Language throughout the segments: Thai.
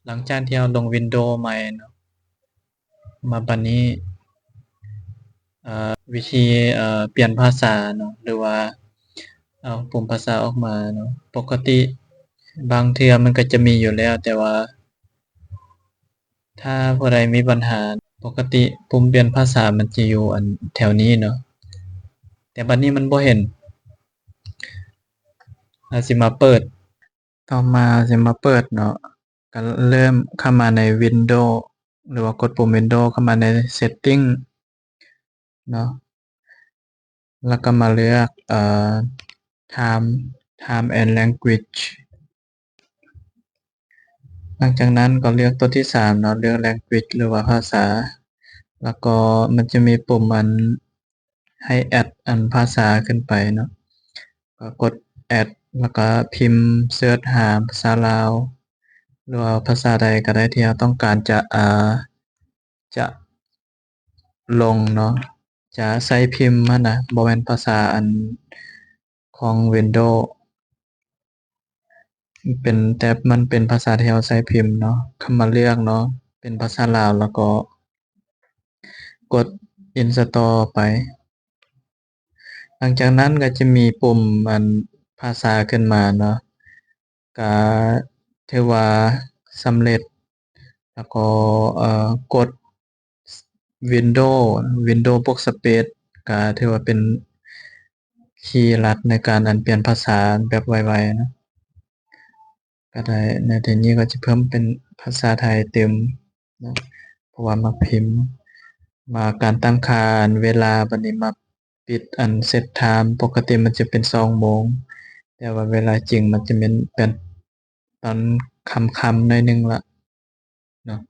หลังจากที่เราลง Windows ใหม่เนาะมาบัดนี้วิธีเปลี่ยนภาษาเนาะหรือว่าเอาปุ่มภาษาออกมาเนาะปกติบางเทื่อมันก็จะมีอยู่แล้วแต่ว่าถ้าผู้ใดมีปัญหาปกติปุ่มเปลี่ยนภาษามันจะอยู่อันแถวนี้เนาะแต่บัดนี้มันบ่เห็นสิมาเปิดต่อมาสิมาเปิดเนาะก็เริ่มเข้ามาใน Windows หรือว่ากดปุ่ม Windows เข้ามาใน Setting เนาะแล้วก็มาเลือกtime and language หลังจากนั้นก็เลือกตัวที่3เนาะเลือก language หรือว่าภาษาแล้วก็มันจะมีปุ่มให้แอดอันภาษาขึ้นไปเนาะก็กดแอดแล้วก็พิมพ์เสิร์ชหาภาษาลาวหรือว่าภาษาใดก็ได้ที่เราต้องการจะลงเนาะจะใส่พิมพ์มันน่ะบ่แม่นภาษาอันของ Windows แต่มันเป็นภาษาที่เราใช้พิมพ์เนาะเข้ามาเลือกเนาะเป็นภาษาลาวแล้วก็กด install ไปหลังจากนั้นก็จะมีปุ่มภาษาขึ้นมาเนาะก็ถือว่าสำเร็จแล้วก็กด Windows บวก Space ก็ถือว่าเป็นคีย์ลัดในการเปลี่ยนภาษาแบบไวๆเนาะก็ได้ในที่นี้ก็จะเพิ่มเป็นภาษาไทยเต็มเนาะเพราะว่ามาพิมพ์มาการตั้งค่าเวลาบัดนี้มาปิดset time ปกติมันจะเป็น2โมงแต่ว่าเวลาจริงมันจะเป็นตอนค่ำๆหน่อยหนึ่งละเนาะ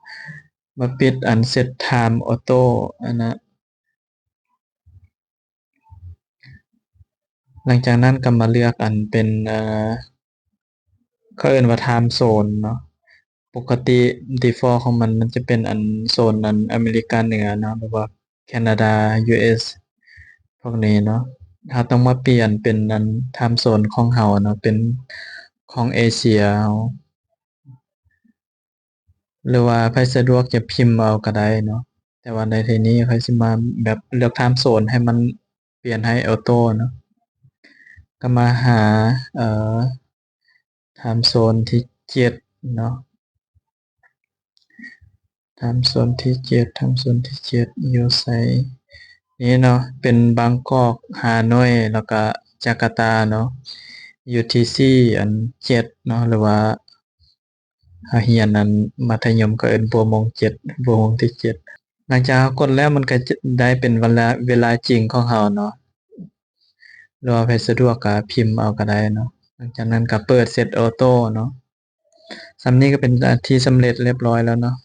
มาปิดset time auto อันนะหลังจากนั้นก็มาเลือกเป็นเขาเอิ้นว่า time zone เนาะปกติ default ของมันจะเป็นโซนอเมริกาเหนือเนาะหรือว่าแคนาดา US พวกนี้เนาะเราต้องมาเปลี่ยนเป็นtime zone ของเราเนาะเป็นของเอเชียเราหรือว่าไผสะดวกจะพิมพ์เอาก็ได้เนาะแต่ว่าในที่นี้ข้อยสิมาแบบเลือก time zone ให้มันเปลี่ยนให้ออโตเนาะก็มาหาtime zone ที่7เนาะtime zone ที่7time zone ที่7อยู่ไสนี่เนาะเป็นบางกอกฮานอยแล้วก็จาการ์ตาเนาะ UTC 7เนาะหรือว่าถ้าเรียนมัธยมก็เอิ้นบัวโมง7บัวโมงที่7หลังจากเรากดแล้วมันก็จะได้เป็นเวลาจริงของเราเนาะหรือว่าไผสะดวกก็พิมพ์เอาก็ได้เนาะหลังจากนั้นก็เปิด Set Auto เนาะส่ำนี้ก็เป็นที่สำเร็จเรียบร้อยแล้วเนาะ